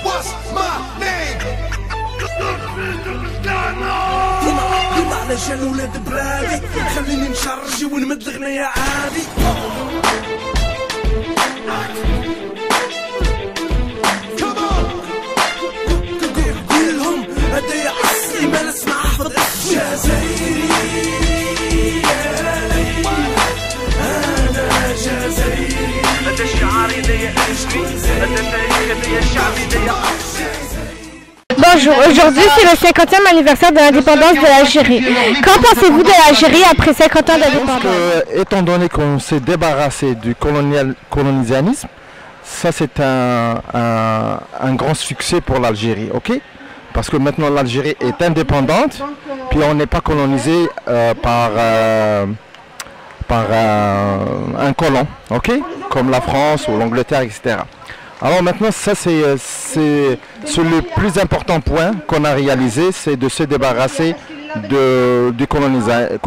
What's my name? ديما علشان ولاد بلادي خليني نشرجي ونمد الغنية عادي قولهم هدايا أصلي ما نسمع أحفظ جزائري أنا جزائري هذا شعاري ليا اسمي هذا تاريخي ليا شعبي ليا. Bonjour, aujourd'hui c'est le 50e anniversaire de l'indépendance de l'Algérie. Qu'en pensez-vous de l'Algérie après 50 ans d'indépendance? Étant donné qu'on s'est débarrassé du colonialisme, ça c'est un grand succès pour l'Algérie, ok? Parce que maintenant l'Algérie est indépendante, puis on n'est pas colonisé par un colon, ok? Comme la France ou l'Angleterre, etc. Alors maintenant, ça c'est le plus important point qu'on a réalisé, c'est de se débarrasser du colonialisme.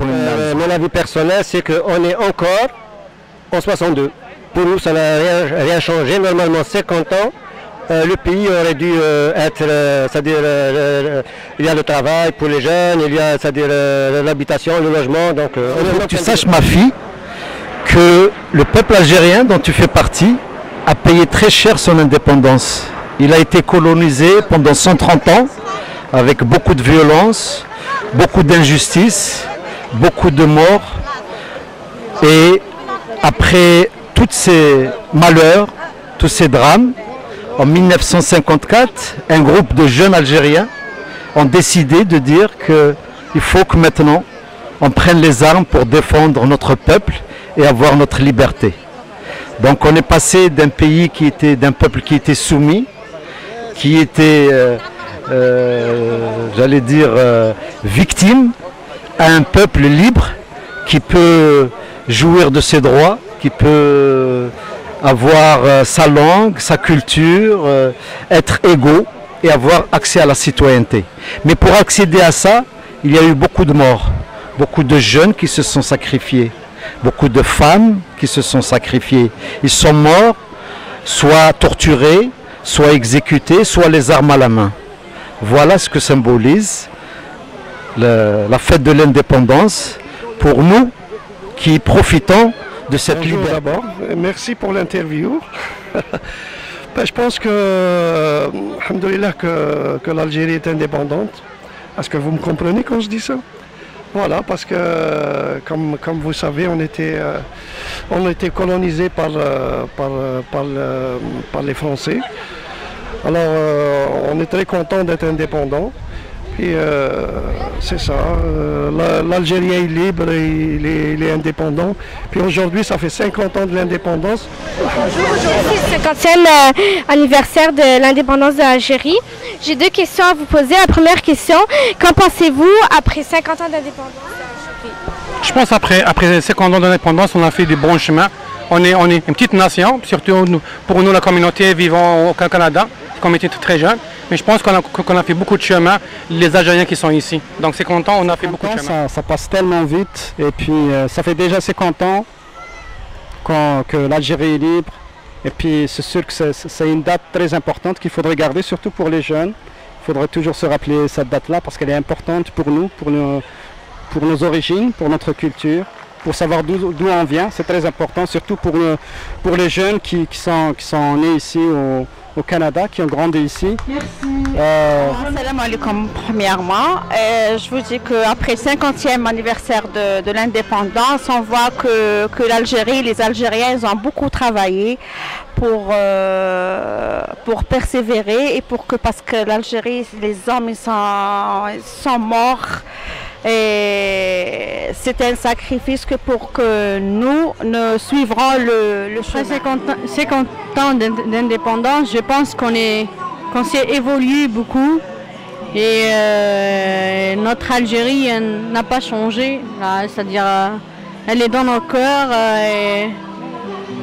Mon avis personnel, c'est qu'on est encore en 62. Pour nous, ça n'a rien changé. Normalement, 50 ans, le pays aurait dû être, c'est-à-dire, il y a le travail pour les jeunes, il y a, c'est-à-dire, l'habitation, le logement. Donc, il faut que tu saches, ma fille, que le peuple algérien dont tu fais partie a payé très cher son indépendance. Il a été colonisé pendant 130 ans avec beaucoup de violence, beaucoup d'injustice, beaucoup de morts. Et après tous ces malheurs, tous ces drames, en 1954, un groupe de jeunes Algériens ont décidé de dire qu'il faut que maintenant on prenne les armes pour défendre notre peuple et avoir notre liberté. Donc on est passé d'un pays qui était, d'un peuple qui était soumis, qui était, j'allais dire, victime, à un peuple libre qui peut jouir de ses droits, qui peut avoir sa langue, sa culture, être égaux et avoir accès à la citoyenneté. Mais pour accéder à ça, il y a eu beaucoup de morts, beaucoup de jeunes qui se sont sacrifiés. Beaucoup de femmes qui se sont sacrifiées. Ils sont morts, soit torturés, soit exécutés, soit les armes à la main. Voilà ce que symbolise la fête de l'indépendance pour nous qui profitons de cette liberté. D'abord, merci pour l'interview. Je pense que, alhamdoulilah, que l'Algérie est indépendante. Est-ce que vous me comprenez quand je dis ça? Voilà, parce que, comme vous savez, on était colonisé par les Français. Alors, on est très content d'être indépendant. Puis, c'est ça, l'Algérie est libre, il est indépendant. Puis aujourd'hui, ça fait 50 ans de l'indépendance. Aujourd'hui, c'est le 50e anniversaire de l'indépendance de l'Algérie. J'ai deux questions à vous poser. La première question, qu'en pensez-vous après 50 ans d'indépendance de l'Algérie? Je pense après 50 ans d'indépendance, on a fait du bons chemins. On est une petite nation, surtout pour nous, la communauté vivant au Canada, comme était très jeune. Mais je pense qu'on a fait beaucoup de chemin, les Algériens qui sont ici. Donc 50 ans, on a fait beaucoup de chemin. Ça passe tellement vite. Et puis ça fait déjà 50 ans que l'Algérie est libre. Et puis c'est sûr que c'est une date très importante qu'il faudrait garder, surtout pour les jeunes. Il faudrait toujours se rappeler cette date-là parce qu'elle est importante pour nous, pour nos origines, pour notre culture, pour savoir d'où on vient. C'est très important, surtout pour les jeunes qui sont nés ici au Canada, qui ont grandi ici. Salam alaikum premièrement. Je vous dis qu'après le 50e anniversaire de l'indépendance, on voit que l'Algérie, les Algériens, ils ont beaucoup travaillé pour persévérer et parce que l'Algérie, les hommes, ils sont morts. Et c'est un sacrifice pour que nous suivrons le chemin. 50 ans d'indépendance, je pense qu'on s'est évolué beaucoup et notre Algérie n'a pas changé, c'est-à-dire elle est dans nos cœurs. Et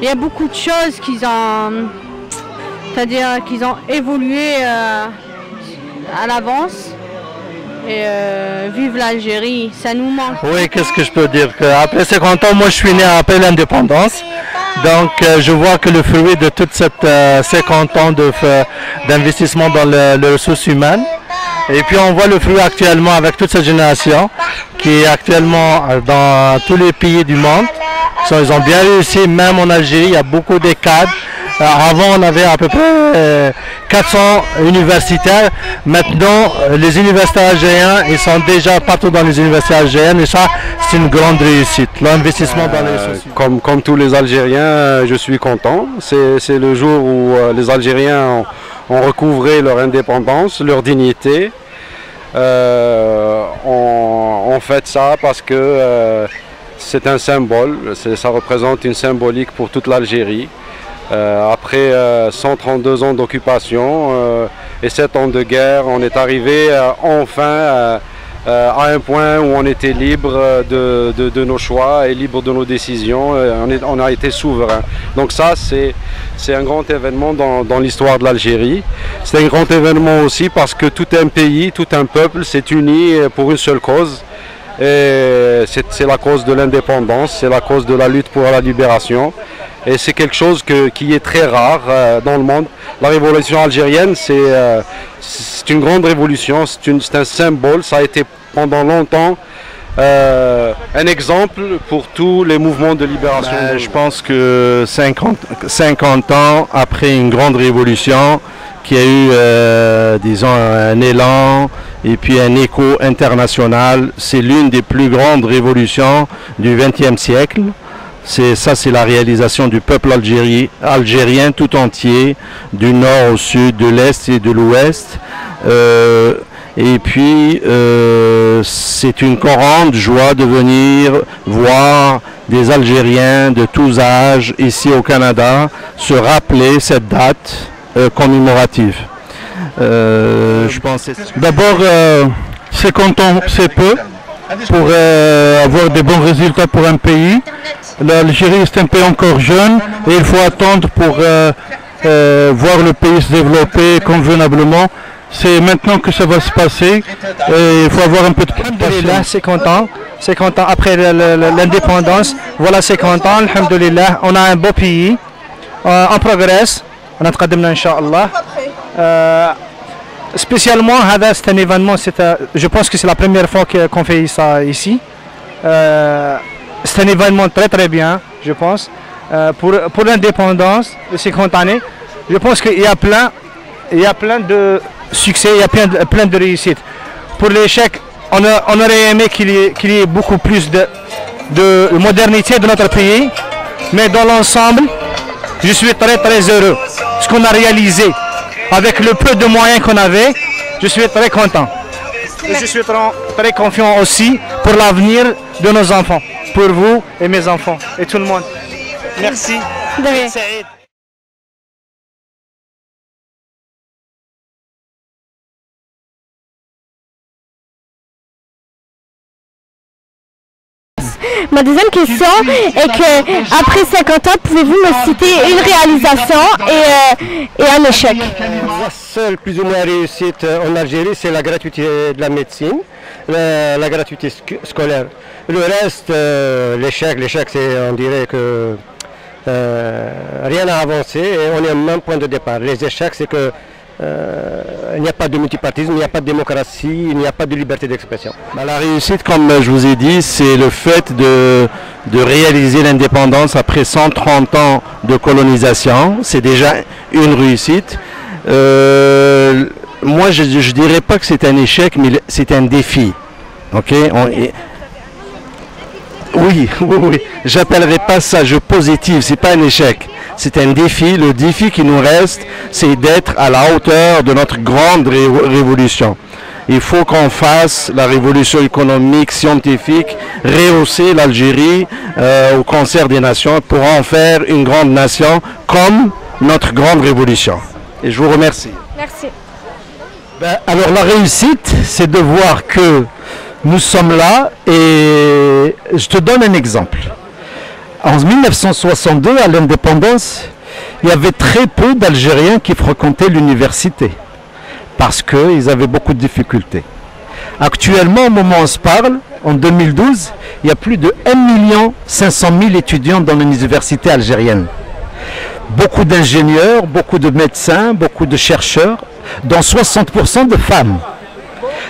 il y a beaucoup de choses c'est-à-dire qu'ils ont évolué à l'avance. Et vive l'Algérie, ça nous manque. Oui, qu'est-ce que je peux dire? Après 50 ans, moi je suis né après l'indépendance. Donc je vois que le fruit de toute cette 50 ans d'investissement dans les ressources humaines. Et puis on voit le fruit actuellement avec toute cette génération qui est actuellement dans tous les pays du monde. Ils ont bien réussi, même en Algérie, il y a beaucoup de cadres. Avant, on avait à peu près 400 universitaires. Maintenant, les universitaires algériens, ils sont déjà partout dans les universités algériennes et ça, c'est une grande réussite. L'investissement dans les ressources. Comme tous les Algériens, je suis content. C'est le jour où les Algériens ont recouvré leur indépendance, leur dignité. On fait ça parce que c'est un symbole, ça représente une symbolique pour toute l'Algérie. Après 132 ans d'occupation et 7 ans de guerre, on est arrivé enfin à un point où on était libre de nos choix et libre de nos décisions. On a été souverain. Donc ça, c'est un grand événement dans l'histoire de l'Algérie. C'est un grand événement aussi parce que tout un pays, tout un peuple s'est uni pour une seule cause. Et c'est la cause de l'indépendance, c'est la cause de la lutte pour la libération. Et c'est quelque chose qui est très rare dans le monde. La révolution algérienne, c'est une grande révolution, c'est un symbole. Ça a été pendant longtemps un exemple pour tous les mouvements de libération. Je pense que 50 ans après une grande révolution qui a eu, disons, un élan et puis un écho international, c'est l'une des plus grandes révolutions du XXe siècle. C'est la réalisation du peuple algérien tout entier, du nord au sud, de l'est et de l'ouest. Et puis, c'est une grande joie de venir voir des Algériens de tous âges ici au Canada se rappeler cette date commémorative. Je pense. D'abord, 50 ans, c'est peu pour avoir des bons résultats pour un pays. L'Algérie est un pays encore jeune et il faut attendre pour voir le pays se développer convenablement. C'est maintenant que ça va se passer et il faut avoir un peu de patience. 50 ans après l'indépendance, voilà 50 ans, alhamdoulilah, on a un beau pays, on progresse, on a tqaddamna inch'Allah. Spécialement, c'est un événement, je pense que c'est la première fois qu'on fait ça ici. C'est un événement très très bien, je pense. Pour l'indépendance de 50 années, je pense qu'il y a plein de succès, il y a plein de réussites. Pour l'échec, on aurait aimé qu'il y ait beaucoup plus de modernité de notre pays. Mais dans l'ensemble, je suis très très heureux. Ce qu'on a réalisé avec le peu de moyens qu'on avait, je suis très content. Et je suis très confiant aussi pour l'avenir de nos enfants, pour vous et mes enfants et tout le monde. Merci. De rien. Ma deuxième question est que après 50 ans, pouvez-vous me citer une réalisation et un échec? La seule plus ou moins réussite en Algérie, c'est la gratuité de la médecine, la gratuité scolaire. Le reste, l'échec, c'est, on dirait que rien n'a avancé et on est au même point de départ. Les échecs, c'est que il n'y a pas de multipartisme, il n'y a pas de démocratie, il n'y a pas de liberté d'expression. La réussite, comme je vous ai dit, c'est le fait de réaliser l'indépendance après 130 ans de colonisation. C'est déjà une réussite. Moi, je ne dirais pas que c'est un échec, mais c'est un défi. Okay? Oui. J'appellerais pas ça jeu positif, c'est pas un échec. C'est un défi. Le défi qui nous reste, c'est d'être à la hauteur de notre grande révolution. Il faut qu'on fasse la révolution économique, scientifique, rehausser l'Algérie au concert des nations pour en faire une grande nation comme notre grande révolution. Et je vous remercie. Merci. Alors la réussite, c'est de voir que nous sommes là et je te donne un exemple. En 1962, à l'indépendance, il y avait très peu d'Algériens qui fréquentaient l'université parce qu'ils avaient beaucoup de difficultés. Actuellement, au moment où on se parle, en 2012, il y a plus de 1 500 000 étudiants dans l'université algérienne. Beaucoup d'ingénieurs, beaucoup de médecins, beaucoup de chercheurs, dont 60% de femmes.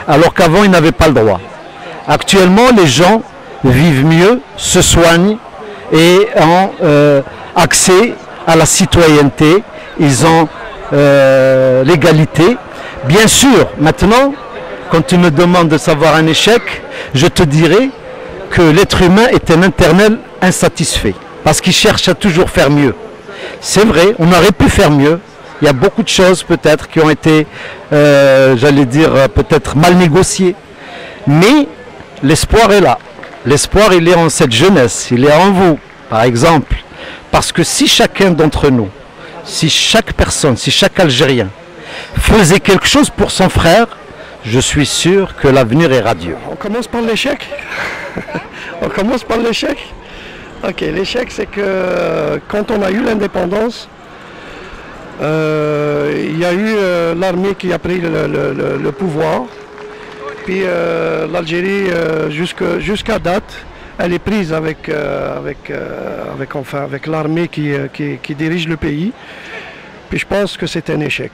Alors qu'avant, ils n'avaient pas le droit. Actuellement, les gens vivent mieux, se soignent et ont accès à la citoyenneté. Ils ont l'égalité. Bien sûr, maintenant, quand tu me demandes de savoir un échec, je te dirai que l'être humain est un éternel insatisfait, parce qu'il cherche à toujours faire mieux. C'est vrai, on aurait pu faire mieux. Il y a beaucoup de choses peut-être qui ont été, j'allais dire, peut-être mal négociées. Mais l'espoir est là. L'espoir, il est en cette jeunesse, il est en vous, par exemple. Parce que si chacun d'entre nous, si chaque personne, si chaque Algérien faisait quelque chose pour son frère, je suis sûr que l'avenir est radieux. On commence par l'échec. On commence par l'échec. Ok, l'échec, c'est que quand on a eu l'indépendance, il y a eu l'armée qui a pris le pouvoir. Puis l'Algérie, jusqu'à date, elle est prise avec l'armée qui dirige le pays. Puis je pense que c'est un échec.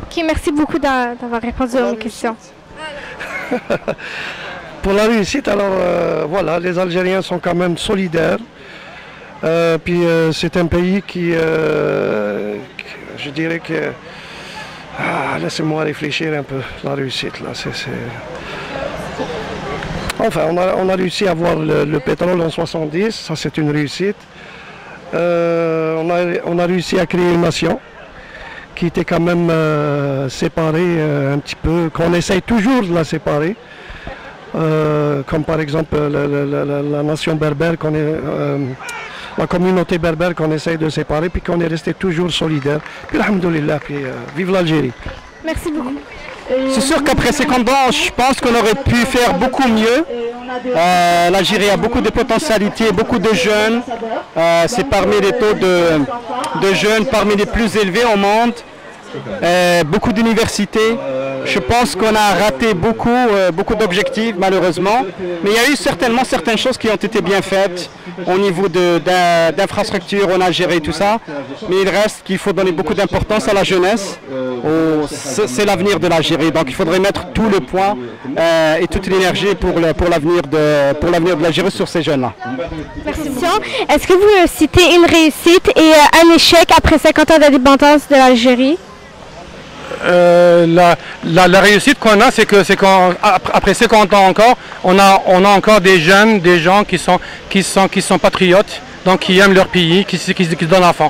Ok, merci beaucoup d'avoir répondu à mes questions. Pour la réussite, alors voilà, les Algériens sont quand même solidaires. Puis c'est un pays qui, je dirais que... laissez-moi réfléchir un peu, la réussite là, Enfin, on a réussi à avoir le pétrole en 70, ça c'est une réussite. On a réussi à créer une nation qui était quand même séparée un petit peu, qu'on essaye toujours de la séparer. Comme par exemple la nation berbère, la communauté berbère qu'on essaye de séparer, puis qu'on est resté toujours solidaire. Puis alhamdoulilah, puis vive l'Algérie. Merci beaucoup. C'est sûr qu'après 50 ans, je pense qu'on aurait pu faire beaucoup mieux. L'Algérie a beaucoup de potentialités, beaucoup de jeunes. C'est parmi les taux de jeunes parmi les plus élevés au monde. Beaucoup d'universités. Je pense qu'on a raté beaucoup d'objectifs malheureusement, mais il y a eu certainement certaines choses qui ont été bien faites au niveau d'infrastructures en Algérie, tout ça, mais il reste qu'il faut donner beaucoup d'importance à la jeunesse. C'est l'avenir de l'Algérie, donc il faudrait mettre tout le poids et toute l'énergie pour l'avenir de l'Algérie sur ces jeunes-là. Merci. Est-ce que vous citez une réussite et un échec après 50 ans d'indépendance de l'Algérie? La réussite qu'on a, c'est qu'après 50 ans encore, on a encore des jeunes, des gens qui sont patriotes, donc qui aiment leur pays, qui se donnent à fond.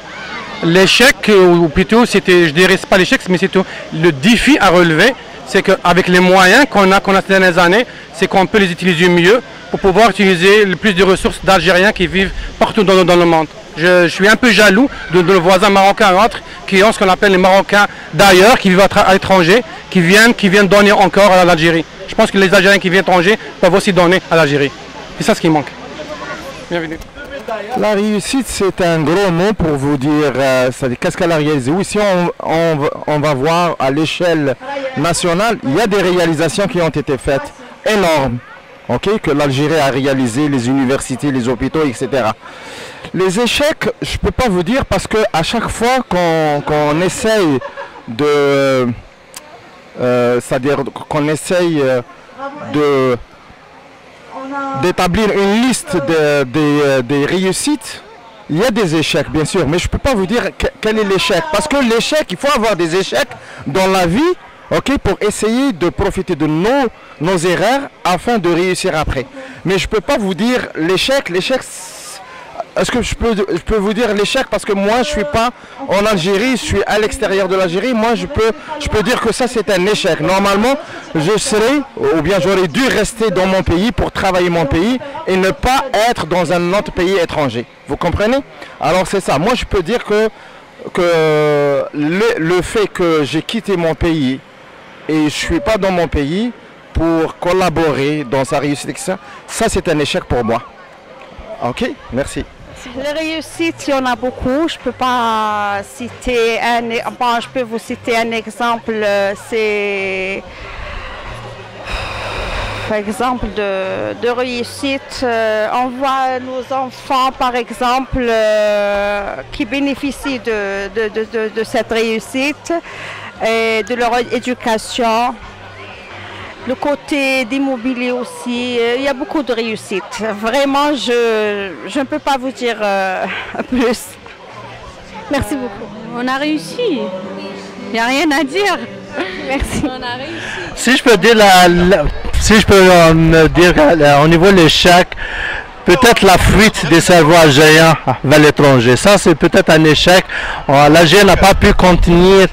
L'échec, ou plutôt, je dirais pas l'échec, mais c'est le défi à relever, c'est qu'avec les moyens qu'on a ces dernières années, c'est qu'on peut les utiliser mieux pour pouvoir utiliser le plus de ressources d'Algériens qui vivent partout dans le monde. Je suis un peu jaloux de nos voisins marocains et autres qui ont ce qu'on appelle les Marocains d'ailleurs, qui vivent à l'étranger, qui viennent donner encore à l'Algérie. Je pense que les Algériens qui viennent à l'étranger peuvent aussi donner à l'Algérie. C'est ça ce qui manque. Bienvenue. La réussite, c'est un gros mot pour vous dire qu'est-ce qu'elle a réalisé. Oui, si on va voir à l'échelle nationale, il y a des réalisations qui ont été faites énormes. Okay, que l'Algérie a réalisé, les universités, les hôpitaux, etc. Les échecs, je ne peux pas vous dire parce qu'à chaque fois qu'on essaye c'est-à-dire qu'on essaye d'établir une liste des réussites, il y a des échecs bien sûr, mais je ne peux pas vous dire quel est l'échec. Parce que l'échec, il faut avoir des échecs dans la vie. Ok, pour essayer de profiter de nos erreurs afin de réussir après. Mais je ne peux pas vous dire l'échec. Est-ce que je peux vous dire l'échec parce que moi je ne suis pas en Algérie, je suis à l'extérieur de l'Algérie. Moi je peux dire que ça c'est un échec. Normalement je serais, ou bien j'aurais dû rester dans mon pays pour travailler mon pays et ne pas être dans un autre pays étranger. Vous comprenez? Alors c'est ça. Moi je peux dire que le fait que j'ai quitté mon pays et je ne suis pas dans mon pays pour collaborer dans sa réussite, etc. Ça, c'est un échec pour moi. Ok, merci. Les réussites, il y en a beaucoup. Je peux pas citer je peux vous citer un exemple. C'est exemple de réussite. On voit nos enfants, par exemple, qui bénéficient de cette réussite et de leur éducation. Le côté d'immobilier aussi, il y a beaucoup de réussite. Vraiment, je ne peux pas vous dire plus. Merci beaucoup. On a réussi. Il n'y a rien à dire. Merci. On a réussi. Si je peux dire, au niveau de l'échec, peut-être la fuite des cerveaux algériens vers l'étranger. Ça, c'est peut-être un échec. L'Algérie n'a pas pu contenir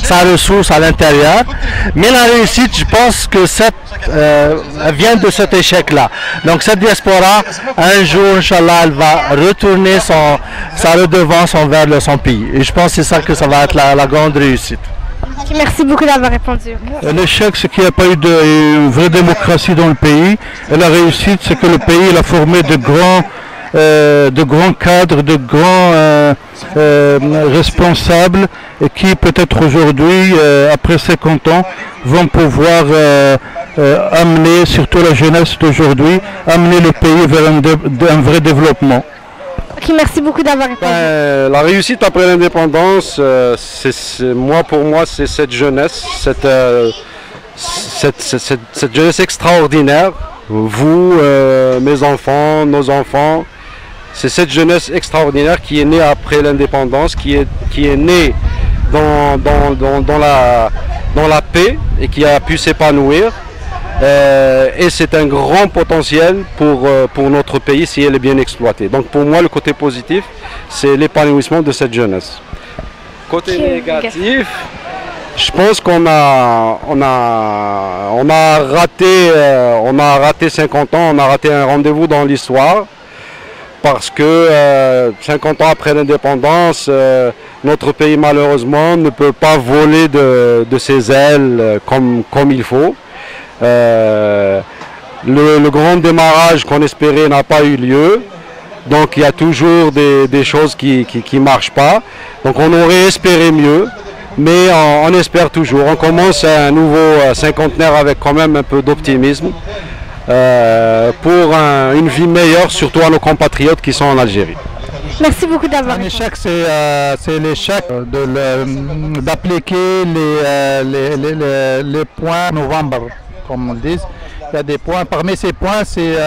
sa ressource à l'intérieur. Mais la réussite, je pense que vient de cet échec-là. Donc cette diaspora, un jour, Inch'Allah, elle va retourner sa redevance envers son pays. Et je pense que c'est ça que ça va être la grande réussite. Merci beaucoup d'avoir répondu. L'échec, c'est qu'il n'y a pas eu de vraie démocratie dans le pays. Et la réussite, c'est que le pays a formé de grands cadres, de grands responsables, et qui peut-être aujourd'hui, après 50 ans, vont pouvoir amener, surtout la jeunesse d'aujourd'hui, amener le pays vers un vrai développement. Ok, merci beaucoup d'avoir répondu. La réussite après l'indépendance, pour moi, c'est cette jeunesse, cette jeunesse extraordinaire. Vous, mes enfants, nos enfants, c'est cette jeunesse extraordinaire qui est née après l'indépendance, qui est née dans la paix et qui a pu s'épanouir. Et c'est un grand potentiel pour notre pays si elle est bien exploitée. Donc pour moi, le côté positif, c'est l'épanouissement de cette jeunesse. Côté négatif, je pense qu'on a raté 50 ans, on a raté un rendez-vous dans l'histoire. Parce que 50 ans après l'indépendance, notre pays malheureusement ne peut pas voler de ses ailes comme il faut. Le grand démarrage qu'on espérait n'a pas eu lieu, donc il y a toujours des choses qui ne marchent pas. Donc on aurait espéré mieux, mais on espère toujours. On commence un nouveau cinquantenaire avec quand même un peu d'optimisme pour une vie meilleure, surtout à nos compatriotes qui sont en Algérie. Merci beaucoup d'avoir répondu. Un échec, c'est l'échec d'appliquer les points novembre, comme on le dit. Il y a des points. Parmi ces points, c'est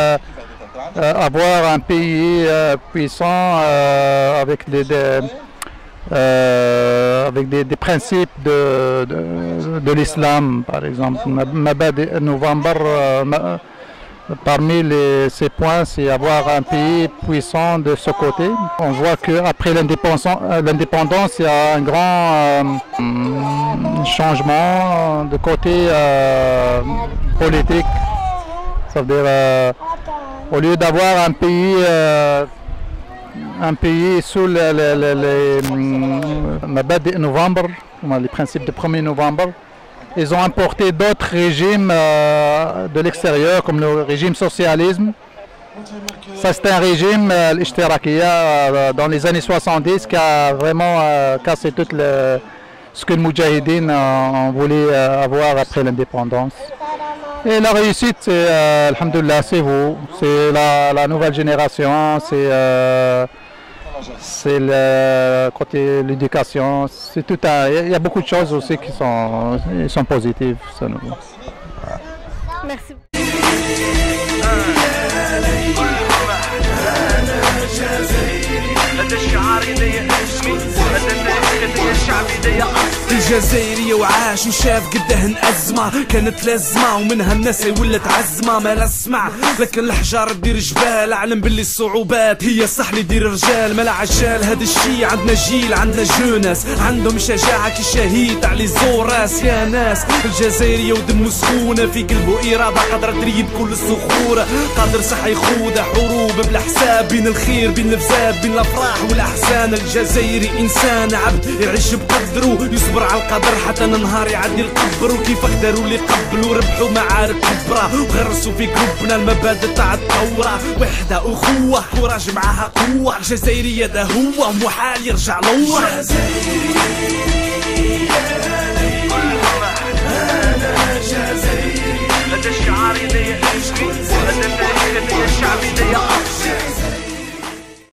avoir un pays puissant avec des principes de l'islam, par exemple. Novembre, parmi ces points, c'est avoir un pays puissant de ce côté. On voit qu'après l'indépendance, il y a un grand changement de côté politique. Ça veut dire, au lieu d'avoir un pays sous les novembre, les principes du 1er novembre, ils ont importé d'autres régimes de l'extérieur, comme le régime socialisme. Ça, c'est un régime, l'Ishtirakiya, dans les années 70, qui a vraiment cassé tout ce que les Moudjahidines ont voulu avoir après l'indépendance. Et la réussite, c'est, alhamdoulilah, c'est vous, c'est la nouvelle génération, c'est le côté l'éducation, c'est tout il y a beaucoup de choses aussi qui sont positives. Merci. الجزائرية وعاش وشاف قدهن أزمة كانت لازمة ومنها الناس ولت عزمة ما اسمع لكن الحجار دير جبال أعلم باللي الصعوبات هي صح اللي دير رجال ملا عجال هذا الشي عندنا جيل عندنا جوناس عندهم شجاعة كي شهيد على زوراس يا ناس الجزائرية ودمه سخونة في قلبه إرادة قادرة تريب كل الصخورة قادر صح يخوض حروب بلا حساب بين الخير بين الفساد بين الأفراح والأحزان الجزائري إنسان عبد يعيش بقدره يصبر على القدر حتى نهار يعدي القبر وكيف قدروا اللي قبلوا ربحوا معارك كبرى وغرسوا في قلوبنا المبادئ تاع الثورة وحدة أخوة كوراج معاها قوة الجزائرية ده هو محال يرجع لورا هذا الشعار يدي اسمي، هذا التاريخ اللي الشعب يدي